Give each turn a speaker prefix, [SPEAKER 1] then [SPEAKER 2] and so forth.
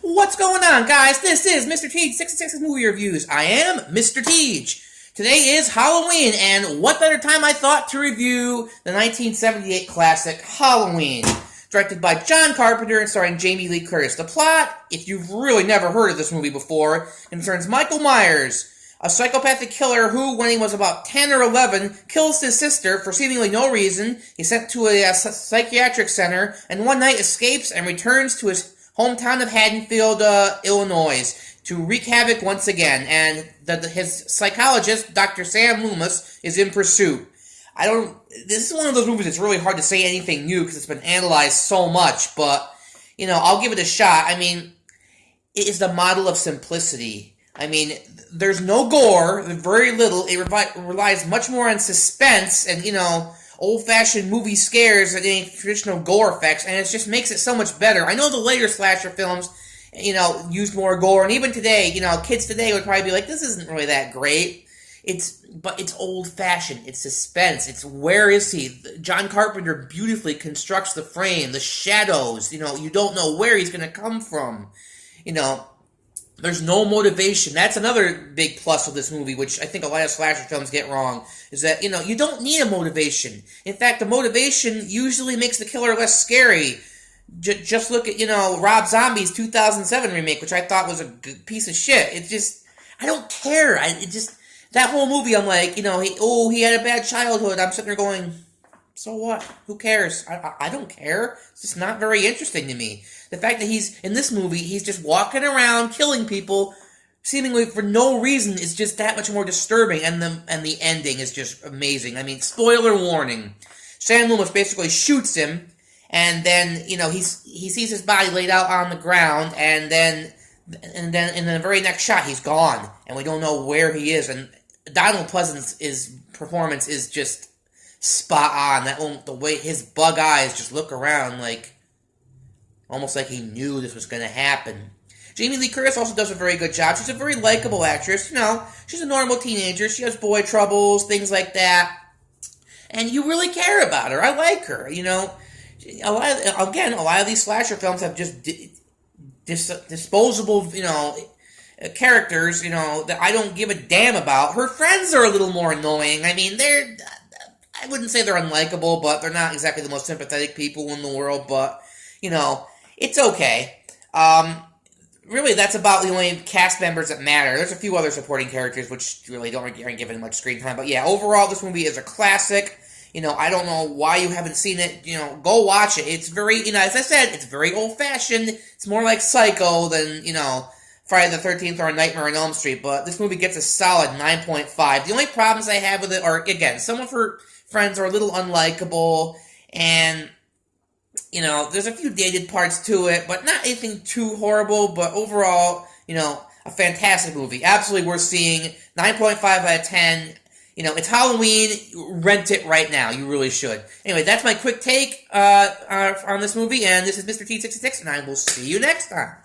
[SPEAKER 1] What's going on, guys? This is MrTeej66's Movie Reviews. I am Mr. Teej. Today is Halloween, and what better time I thought to review the 1978 classic Halloween, directed by John Carpenter and starring Jamie Lee Curtis. The plot, if you've really never heard of this movie before, concerns Michael Myers, a psychopathic killer who, when he was about 10 or 11, kills his sister for seemingly no reason. He's sent to a psychiatric center, and one night escapes and returns to his hometown of Haddonfield, Illinois, to wreak havoc once again. And his psychologist, Dr. Sam Loomis, is in pursuit. This is one of those movies that's really hard to say anything new because it's been analyzed so much, but, you know, I'll give it a shot. I mean, it is the model of simplicity. I mean, there's no gore, very little. It relies much more on suspense and, you know, old-fashioned movie scares than any traditional gore effects, and it just makes it so much better. I know the later slasher films, you know, used more gore, and even today, you know, kids today would probably be like, this isn't really that great. But it's old-fashioned. It's suspense. It's where is he? John Carpenter beautifully constructs the frame, the shadows. You know, you don't know where he's going to come from. You know, there's no motivation. That's another big plus of this movie, which I think a lot of slasher films get wrong, is that, you know, you don't need a motivation. In fact, the motivation usually makes the killer less scary. Just look at, you know, Rob Zombie's 2007 remake, which I thought was a good piece of shit. It just, I don't care. That whole movie, I'm like, you know, he had a bad childhood. I'm sitting there going, so what? Who cares? I don't care. It's just not very interesting to me. The fact that he's, in this movie, he's just walking around killing people, seemingly for no reason, is just that much more disturbing, and the ending is just amazing. I mean, spoiler warning. Sam Loomis basically shoots him, and then, you know, he sees his body laid out on the ground, and then in the very next shot, he's gone, and we don't know where he is, and Donald Pleasance's performance is just spot on. The way his bug eyes just look around, like, almost like he knew this was going to happen. Jamie Lee Curtis also does a very good job. She's a very likable actress. You know, she's a normal teenager. She has boy troubles, things like that. And you really care about her. I like her, you know. A lot of these slasher films have just disposable, you know, characters, you know, that I don't give a damn about. Her friends are a little more annoying. I mean, I wouldn't say they're unlikable, but they're not exactly the most sympathetic people in the world, but, you know, it's okay. Really, that's about the only cast members that matter. There's a few other supporting characters which really aren't given much screen time. But yeah, overall, this movie is a classic. You know, I don't know why you haven't seen it. You know, go watch it. It's very, you know, as I said, it's very old-fashioned. It's more like Psycho than, you know, Friday the 13th or A Nightmare on Elm Street. But this movie gets a solid 9.5. The only problems I have with it are, again, some of her friends are a little unlikable, and, you know, there's a few dated parts to it, but not anything too horrible. But overall, you know, a fantastic movie. Absolutely worth seeing. 9.5 out of 10. You know, it's Halloween. Rent it right now. You really should. Anyway, that's my quick take on this movie, and this is MrTeej66, and I will see you next time.